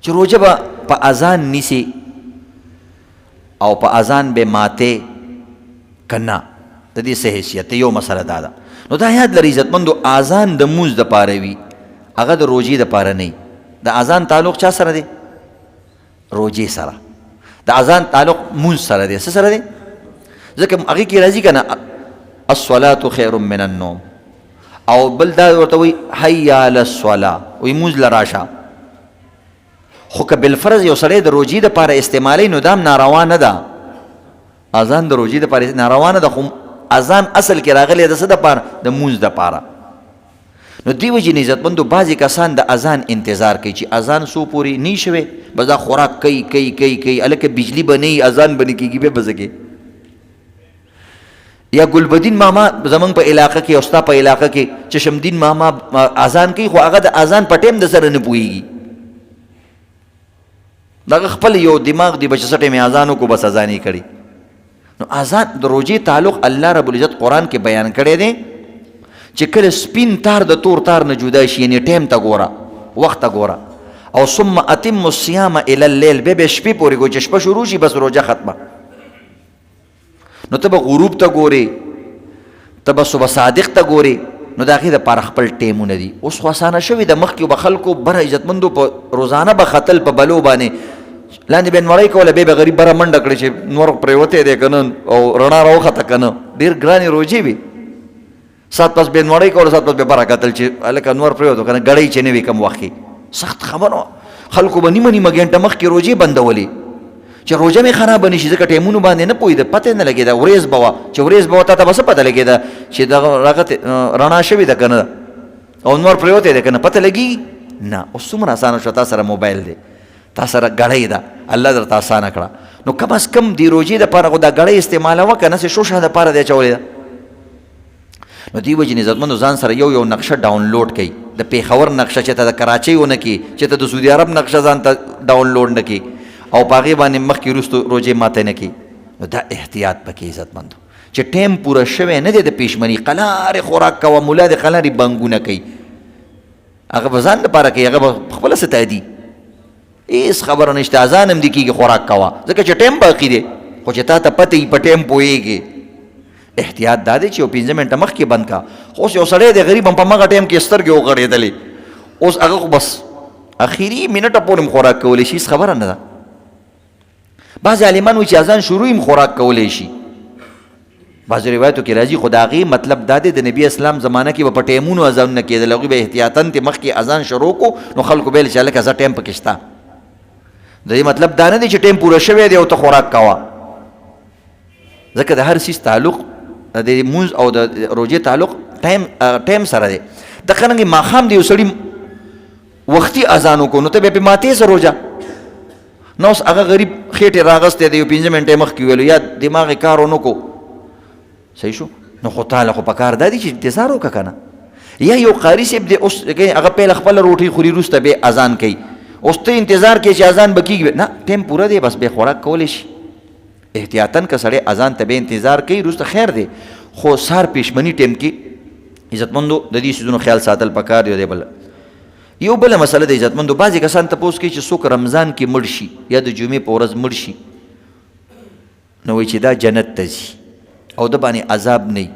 چې روژه به په اذان نیسي او په اذان به ماته کنا د دې څه حیثیت یو مسله دا ده. نو دا یاد لري عزتمندو، اذان د مونځ دپاره وي، هغه د روژې دپاره نه وي. د اذان تعلق چا سره دی؟ روژې سره. د اذان تعلق مونځ سره دی. څه سره دی؟ ځکه هغې کې راځي که نه الصلاة خیر من النوم، او بل دا ورته وایي حی علی الصلاة، وایي مونځ له راشه. خو که بالفرض یو سړی د روژې دپاره استعمالوي نو دا هم ناروا نه ده. اذان د روژې دپاره ناروا نه ده، خو اذان اصل کې راغلی د څه دپاره؟ د مونځ دپاره. نو دې وجې نه عزتمندو بعضې کسان د اذان انتظار کوي چې اذان څو پورې نه شوی بس دا خوراک کوي هلکه بجلي به نه وي، اذان به نه کېږي، بیا به زه کې. یا ګلبدین ماما زمونږ په علاقه کې او ستا په علاقه کې چشمدین ماما اذان کوي، خو هغه د اذان په ټیم د سره نه پوهېږي. دغه خپل یو دماغ دی، بچ څه ټیم اذان وکړو بس اذان یې کړي. نو اذان د روژې تعلق الله رب العزت قرآن کې بیان کړی دی چې کله سپین تار د تور تار نه جدا شي، یعنې ټیم ته ګوره، وخت ته ګوره. او ثم اتم الصیام الی اللیل، بیا به شپې پورې ګورې، چې شپه شروع شي بس روژه ختمه. نو ته به غروب ته ګورې، ته به صبح صادق ته ګورې. نو د هغې دپاره خپل ټیمونه دي. اوس خو اسانه شوي د مخکې به خلکو بره عزتمندو په روزانه به ختل په بلو باندې لاندې به نوړی کوله، بیا به غریب بره منډه کړې چې نور پرېوتی دی که نه او رڼا راوخته که نه. ډېر ګرانې روژې وي، سات پس به نوړی کوله، سات پس به بره کتل چې هلکه نور پرېوتو که نه، ګړۍ چې نه وي کم وخت کې. سخت خبره وه. خلکو به نیمه نیمه ګنټه مخکې روژې بندولې چې روژه مې خرابه نه شي، ځکه ټیمونو باندې نه پوهېده، پته نه لګېده. ورېځ به وه، چې ورېځ به وه تا ته به څه پته لګېده چې دغه هغه رڼا شوې ده که نه او نور پرېوتی دی که نه، پته لګېږي نه. اوس څومره اسانه شوه، تا سره موبایل دی، تا سره ګړۍ ده، الله درته اسانه کړه. نو کم از کم د روژې دپاره خو دا ګړۍ استعمالوه که نه، شوشه دپاره دی اچولې ده. نو دې وجې عزتمندو ځان سره یو نقشه ډاونلوډ کړئ. د پېښور نقشه چې ته د کراچۍ ونه کړي، چې ته د سعودي عرب نقشه ځان ته ډاونلوډ نه کړي او په هغې باندې مخکې وروستو روژې ماته نه کړي. نو دا احتیاط پکې عزتمندو چې ټیم پوره شوی نه دی د پېشمني. قلارې خوراک کوه، ملا دې قلارې بنګونه کوي، هغه به ځان دپاره کوي، هغه به خپله څه تادي، هېڅ خبره نشته. اذان هم دې کېږي خوراک کوه، ځکه چې ټیم باقي دی، خو چې تا ته پته وي په ټیم پوهېږې. احتیاط دا دی چې یو 15 منټه مخکې بند کا. اوس یو سړی دی غریب هم په مغه ټیم کې سترګې وغړېدلې، اوس هغه خو بس اخري منټه پورې هم خوراک کولی شي، هېڅ خبره نه ده. بعضې عالمان وایي چې اذان شروع هم خوراک کولی شي. بعضې روایتو کې راځي، خو د هغې مطلب دا دی د نبي اسلام زمانه کې به په ټیمونو اذانونه کېدل، هغوی به احتیاطاً ترې مخکې اذان شروع کړو، نو خلکو به یې چې هلکه زه ټیم پکې شته. د دې مطلب دا نه دی چې ټیم پوره شوی دی او ته خوراک کوه، ځکه د هر څیز تعلق د مونځ او د روژې تعلق ټیم سره دی. د څرنګې ماښام د یو سړي وختي اذان وکړو نو ته بیا پې ماتې څه روژه. نو اوس هغه غریب خېټې راغستی دی، یو 15 منټې مخکې ویلو یا دماغ یې کار ونه کړو، صحیح شو. نو خو تاله خو پکار دا دی چې انتظار وکړه که نه. یا یو قاري صاحب دی، اوس هغه پهله خپله روټۍ خوري، وروسته بیا اذان کوي. اوس ته انتظار کوې چې اذان به کېږي، نه ټیم پوره دی، بس بیا خوراک کولی شي. احتیاطاً که سړی اذان ته بیا انتظار کوي وروسته خیر دی، خو سهار پېشمني ټیم کې عزتمندو د دې څیزونو خیال ساتل پکار دی. بل یو بله مسله د عزتمندو، بعضې کسان تپوس کوي چې څوک رمضان کې مړ شي یا د جمعې په ورځ مړ شي، نو وایي چې دا جنت ته ځي او د باندې عذاب نه وي.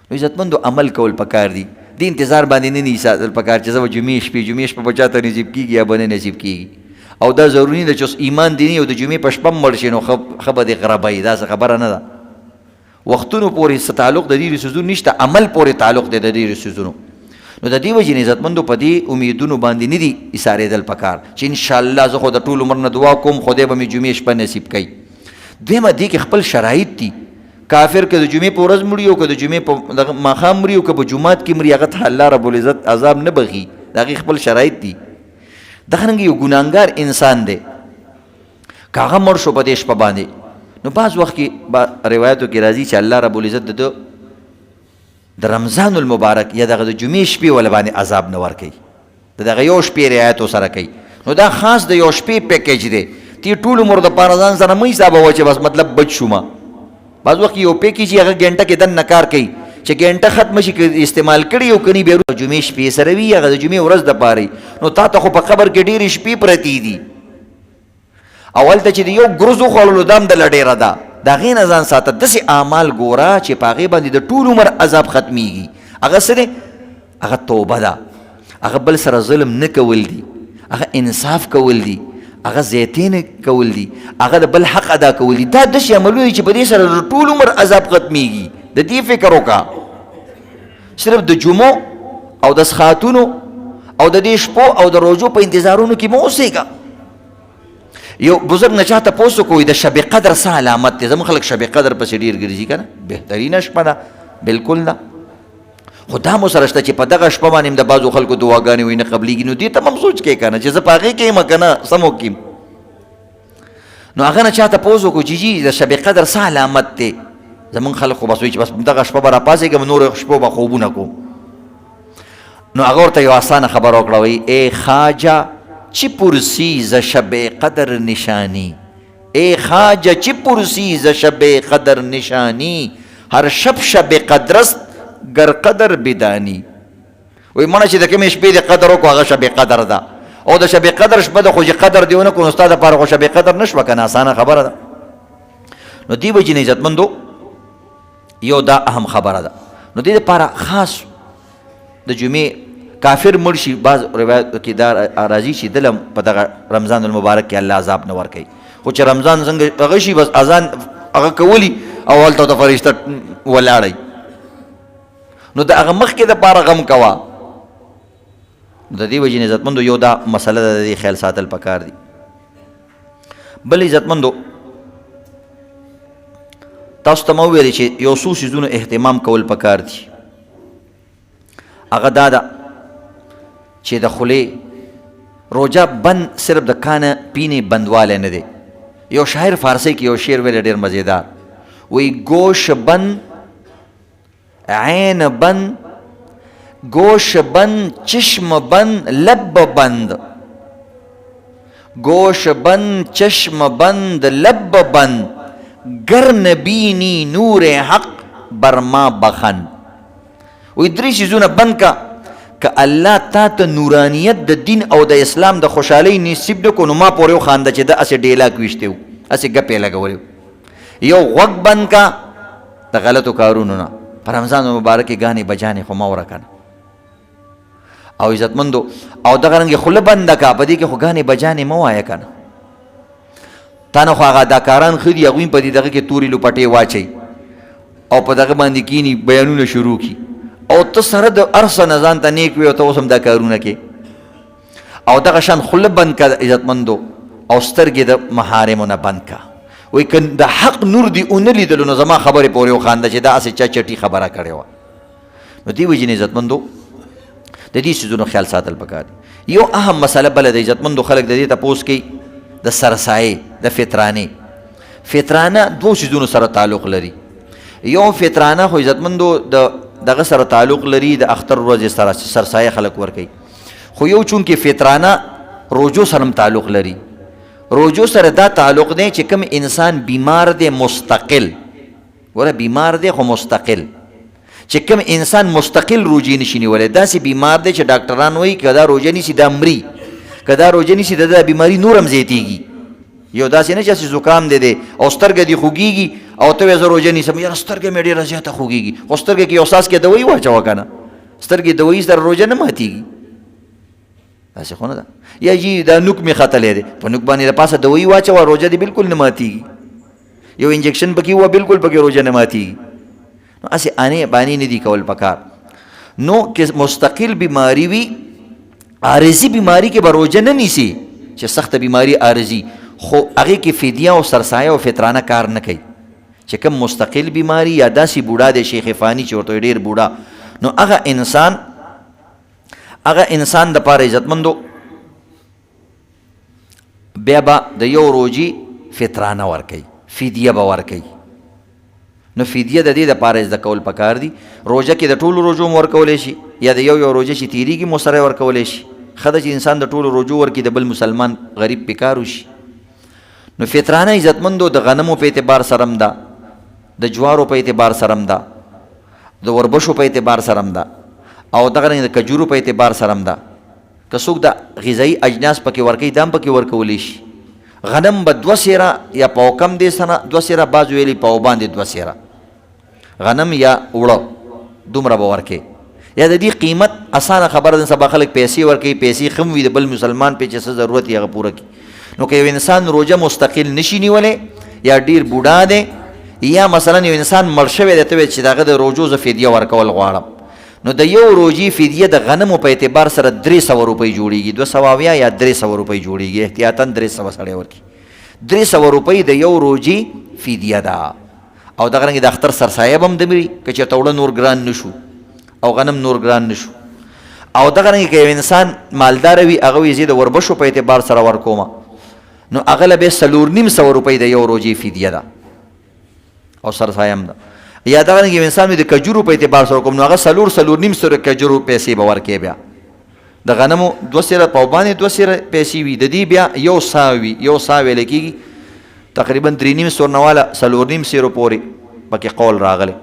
نو عزتمندو عمل کول پکار دي، د انتظار باندې نه نی ساتل پکار چې زه به جمعې شپه به چا ته نصیب کېږي یا به نه نصیب کېږي. او دا ضروري ده چې اوس ایمان دیني او د جمعې په شپه مړ شي نو ښه به دې غربوي، دا څه خبره نه ده. وختونو پورې څه تعلق د ډېرو څیزونو نشته، عمل پورې تعلق دی د ډېرو څیزونو. نو د دې وجې نه عزتمندو په دې امیدونو باندې نه دي ایسارېدل پکار چې انشاءالله زه خو د ټول عمر نه دعا کوم خدای به مې جمعې شپه نصیب کوي. دویمه دې کې خپل شرایط دي. کافر که د جمعې په ورځ مړي او که د جمعې په دغه ماښام مړي او که په جومات کې مړي، هغه ته الله رب العزت عذاب نه بخي، د هغې خپل شرایط دي. دغه یو ګناهګار انسان دی که هغه مړ شو په دې شپه باندې، نو بعض وخت کې روایتو کې راځي چې الله رب العزت د رمضان المبارک یا دغه د جمعې شپې ول باندې عذاب نه ورکوي، د دغه یو شپې رعایت ورسره کوي. نو دا خاص د یو شپې پیکیج دی، تی ټول عمر دپاره ځان سره مه حسابوه چې بس مطلب بچ شومه. بعض وخت یو پیکیج هغه ګنټه کې دننه کار کوي، چې ګنټه ختم شي که استعمال کړي او کني بیا جمعې شپې سره وي هغه د جمعې ورځ د پاره نو تا ته خو په قبر کې ډېرې شپې پرتې دي اول ته چې د یو ګروز وخوړلو دام دله ډېره ده د هغې نه ځان ساته داسې اعمال ګوره چې په هغې باندې د ټول عمر عذاب ختمیږي هغه څه دی هغه توبه ده هغه بل سره ظلم نه کول دي هغه انصاف کول دي هغه زیاتې نه کول دي هغه د بل حق ادا کول دي دا داسې عملونه چې په دې سره د ټول عمر عذاب ختمیږي د دې فکر وکړه صرف د جمعو او د سخاتونو او د دې شپو او د روزو په انتظارونو کې مه اوسېږه یو بزرګ نه چاته پوسو کوي د شب قدر څه علامت دی زموږ خلک شب قدر پسې ډېر ګرځي که نه بهترینه شپه ده بلکل نه خو دا مو سره شته چې په دغه شپه باندې د بعضو خلکو دعاګانې وایي نه قبلیږي نو دې ته هم سوچ کوې که نه چې زه په هغې کې یم که نه سم وکړم نو هغه نه چاته پوس وکړو چې جي د شب قدر څه علامت دی زمونږ خلک خو بس وایي چې بس دغه شپه به راپاڅېږم نورو شپو به خوبونه کوم نو هغه ورته یو اسانه خبره وکړه وایي ای خواجه چی پرسی ز شب قدر نشانی ای خواجه چی پرسی ز شب قدر نشانی هر شب قدر است گر قدر بدانی وی مړه چې د کومې شپې د قدر وکړو هغه شب قدر ده او د شب قدر شپه ده خو چې قدر دې ونه کړو نو ستا دپاره خو شب قدر نه شوه که نه اسانه خبره ده نو دې وجې نه عزتمندو یو دا اهم خبره ده نو دې دپاره خاص د جمعې کافر مړ شي بعض روایت کې دا راځي چې دله په دغه رمضان المبارک کې الله عذاب نه ورکوي خو چې رمضان څنګه هغه شي بس اذان هغه کولی او هلته ورته فرشته ولاړئ نو د هغه مخکې دپاره غم کوه د دې وجې نه عزتمندو یو دا مسله ده د دې خیال ساتل پکار دي بل عزتمندو تاسو ته مو ویلې چې یو څو څیزونو اهتمام کول پکار دي هغه دا ده چې د خولې روجه بند صرف د کانه پینې بندوالی نه دی یو شاعر فارسی کې یو شعر ویلی ډېر مزیدار وی گوش بند عین بند گوش بند چشم بند لب بند گوش بند چشم بند لب بند گر نبینی نور حق بر ما بخن وی درې څیزونه بند که که الله تا ته نورانیت د دین او د اسلام د خوشحالۍ نصیب نه کړو نو ما پورې وخانده چې ده هسې ډیلاک ویشتی و هسې ګپې لګولی یو غوږ بند که د غلطو کارونو نه په رمضان مبارک کې ګانې بجانې خو مه وره که نه او عزتمندو او دغه رنګې خوله بنده که په دې کې خو ګانې بجانې مه وایه که نه تا نه خو هغه اداکاران ښه دي هغوی په دې دغه کې تورې لوپټې واچوي او په دغه باندې کینی بیانونه شروع کړي او ته سره د هر څه نه ځان ته نیک وي او ته اوس هم دا کارونه کې او دغه شان خوله بند که عزتمندو او سترګې د محارمو نه بند که وایي که د حق نور دې ونه لیدلو نو زما خبرې پورې وخانده چې دا هسې چا چټي خبره کړې وه نو دې وجې نه عزتمندو د دې څیزونو خیال ساتل پکار دي یو اهم مسله بله د عزتمندو خلک د دې تپوس کوي د سرسایې د فطرانې فطرانه دوو څیزونو سره تعلق لري یو فطرانه خو عزتمندو دغه سره تعلق لري د اختر ورځې سره سرسایه خلک ورکوي خو یو چونکې فطرانه روجو سره هم تعلق لري روجو سره دا تعلق دی چې کوم انسان بیمار دی مستقل ګوره بیمار دی خو مستقل چې کوم انسان مستقل روجې نشي نیولی داسې بیمار دی چې ډاکټران وایي که دا روجه نیسي دا مري که دا روجه نیسي د بیماري نور هم زیاتېږي یو داسې نه چې زکام دی او سترګه دې خوږېږي او ته وایې زه روژه نیسم یاره سترګه مې ډېره زیاته خوږېږي خو سترګه کې یو څاڅکی دوایي واچوه که نه سترګې دوایي سره روژه نه ماتېږي داسې خو نه ده یا جي دا نوک مې ختلی دی په نوک باندې د پاسه دوایي واچوه روژه دې بلکل نه ماتېږي یو انجکشن پکې ووه بلکل پکې روژه نه ماتېږي نو هسې انې بانې نه دي کول پکار نو که مستقل بیماری وي عارضي بیماری کې به روژه نه نیسي چې سخته بیماری عارضي خو هغې کې فدیه او سرسایه او فطرانه کار نه کوي چې کوم مستقل بیماری یا داسې بوډا دی شیخ فانی چې ورته ډېر بوډا نو هغه انسان دپاره عزتمندو بیا به د یو روجي فطرانه ورکوي فدیه به ورکوي نو فدیه د دې دپاره زده کول پکار دي روژه کې د ټولو روژو م ورکولی شي یا د یو روژه چې تیریږي مو سره ورکولی شي ښه ده چې انسان د ټولو روژو ورکړي د بل مسلمان غریب پکار وشي نو فطرانه عزتمندو د غنمو په اعتبار سره هم ده د جوارو په اعتبار سره هم ده د وربشو په اعتبار سره هم ده او دغه رنګ د کجورو په اعتبار سره هم ده. که څوک د غذایي اجناس پکې ورکوي دا هم پکې ورکولی شي. غنم به 2 سیره یا پاو کم دی سره 2 سیره، بعض ویلي پاو باندې 2 سیره غنم یا اوړه دومره به ورکوي. یا د دې قیمت اسانه خبره ده، سبا خلک پیسې ورکوي، پیسې ښه وي د بل مسلمان پې چې څه ضرورت یې هغه پوره کړي. نو که یو انسان روژه مستقل نشي نیولی یا ډېر بوډا دی یا مثلا یو انسان مړ شوی دی، ته وایي چې د هغه د روژو زه فدیه ورکول غواړم، نو د یو روژې فدیه د غنمو په اعتبار سره 300 روپۍ جوړېږي، 200 یا 300 روپۍ جوړېږي، احتیاطاً 300 سړی ورکړي. 300 روپۍ د یو روژې فدیه ده. او دغه رنګې د اختر سرسایب هم د مري که چېرته اوړه نور ګران نشو او غنم نور ګران نشو. او دغه رنګې که یو انسان مالداره وي هغه وایي زه د وربشو په اعتبار سره ورکومه، نو هغه له بیا 4.5 روپۍ د یو روژې فدیه ده او سرسایه هم ده. یا دغه رنګ یو انسان د کجورو په اعتبار سره کوم، نو هغه 4.5 سره کجورو پیسې به ورکوي. بیا د غنمو 2 سیره پاو باندې 2 سیره پیسې وي، د دې بیا 100 وي، 100 ویل کېږي تقریبا 3.5 سور نه والا 4.5 سیرو پورې پکې قول راغلی.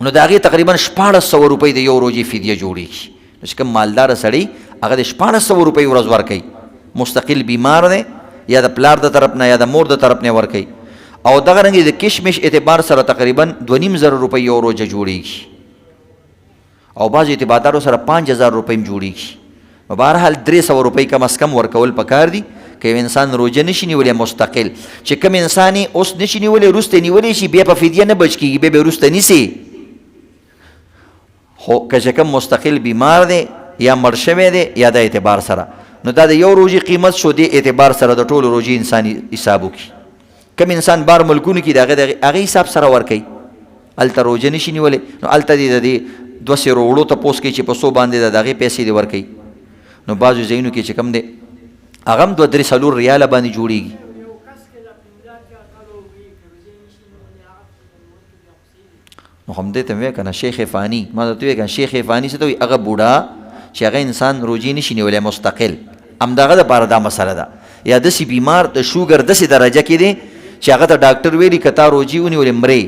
نو د هغې تقریبا 1400 روپۍ د یو روژې فدیه جوړېږي. نو چې کوم مالداره سړی هغه د 1400 روپۍ ورځ ورکوي، مستقل بیمار دی یا د پلار د طرف نه یا د مور د طرف نه ورکوي. او دغه رنګې د کشمش اعتبار سره تقریبا 2.5 روپۍ یو روژه جوړېږي او بعض اعتباردارو سره 5000 روپۍ هم جوړېږي. نو بهرحال 300 روپۍ کم از کم ورکول پکار دي که یو انسان روژه نشي نیولی مستقل. چې کوم انسان یې اوس نشي نیولی وروسته نیولی شي بیا په فدیه نه بچ کېږي، بیا به وروسته نیسي. خو که چې کوم مستقل بیمار دی یا مړ شوی دی یا د اعتبار سره، نو دا د یو روژې قیمت شو، دې اعتبار سره د ټولو روژې انسان حساب وکړي. کم انسان بار ملکونو کې د هغې حساب سره ورکوي، هلته روژه نشي نیولی، نو هلته دې د دې 2 سیرو اوړو تپوس کوي چې په څو باندې ده، د هغې پیسې دې ورکوي. نو بعضو ځایونو کې چې کوم دی هغه هم 2-3 ریاله باندې جوړېږي. نو همدې ته مې وایي که نه شیخ فاني، ما درته وایي که شیخ فاني څه ته وایي؟ هغه بوډا چې هغه انسان روژې نشي نیولی مستقل، همدغه دپاره دا مسله ده. یا داسې بیمار د شوګر داسې درجه کې دی چې هغه ته ډاکټر ویلي که تا روژې ونیولې مرې،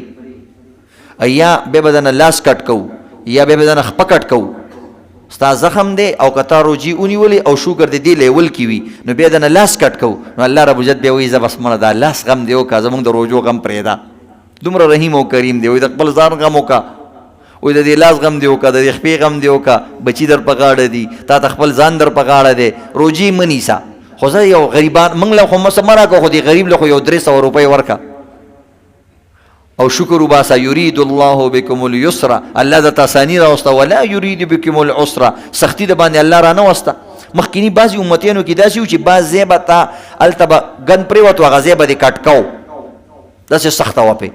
یا بیا به دنه لاس کټ کوو یا بیا به دنه خپه کټ کوو، ستا زخم دی او که تا روژې ونیولې او شوګر د دې لیول کې وي نو بیا دنه لاس کټ کوو. نو الله رب العزت بیا وایي زه بس مړه دا لاس غم دې وکړه، زموږ د روژو غم پرېږده. دومره رحیم او کریم دی، وایي د خپل ځان غم وکړه، وایي د دې لاس غم دې وکړه، د دې خپې غم دې وکړه، بچي در په غاړه دي، تا ته خپل ځان در په غاړه دی، روژې مه نیسه. خو زه یو غریبان موږ له خو څه مه راکړه، خو دې غریب له خو یو 300 روپۍ ورکړه او شکر وباسه. یرید الله بکم اليسر، الله درته اساني راوسته، ولا یرید بکم العسر، سختي د باندې الله را نه وسته. مخکینی بعضې امتیانو کې داسې و چې بعض ځای به تا هلته به ګن پرېوت و هغه ځای به دې کټ کو، داسې سخته وه پې.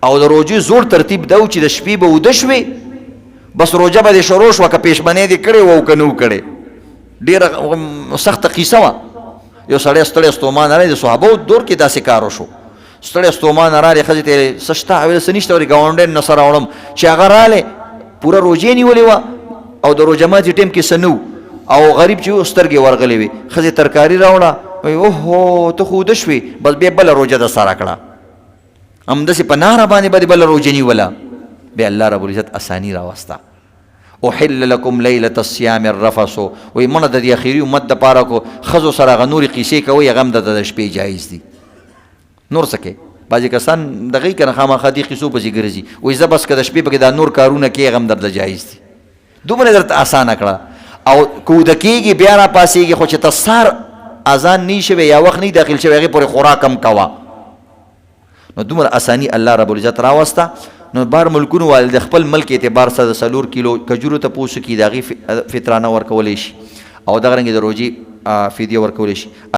او د روژې زوړ ترتیب دا و چې د شپې به اوده شوې بس روژه به دې شروع شوه، که پېشمنۍ دې کړې وه او که نه و کړې. ډېره سخته قیصه وه. یو سړی ستړی ستومان راغی، د صحابو دور کې داسې کار وشو. ستړی ستومان راغلی، ښځې ته څه شته؟ ویل څه نشته، ورې ګاونډی نه سره وړم. چې هغه راغلی پوره روژې نیولې وه او د روژه ماتي ټیم کې څه نه و او غریب چې و سترګې ورغلې وې. ښځې ترکاري راوړه، وایي اوهو ته خو اوده شوې، بس بیا بله روژه د سره کړه. همداسې په ناره باندې به دې بله روژه نیوله، بیا الله رب العزت اساني راوسته. احل لکم لیلة الصیام الرفث، وایي مړه د دې اخري امت دپاره کو ښځو سره هغه نورې قیسې کوئ، هغه هم د شپې جایز دي. نور څه کوې؟ بعضې کسان دغې که نه خامخا دې قیسو پسې ګرځي، وایي زه بس که د شپې پکې دا نور کارونه کوې هغه هم درته جایز دي. دومره درته اسانه کړه. او که اوده کېږي بیا را پاسېږي، خو چې ته سهار اذان نه شوی یا وخت نه داخل شوی هغې پورې خوراک هم کوه. نو دومره اساني الله رب العزت راوسته. نو بار ملکونو والد د خپل ملک اعتبار سره د 4 کیلو کجورو ته پوسو کې د هغې فطرانه ورکولی شي او دغه رنګې د روژې فدیه ورکولی شي.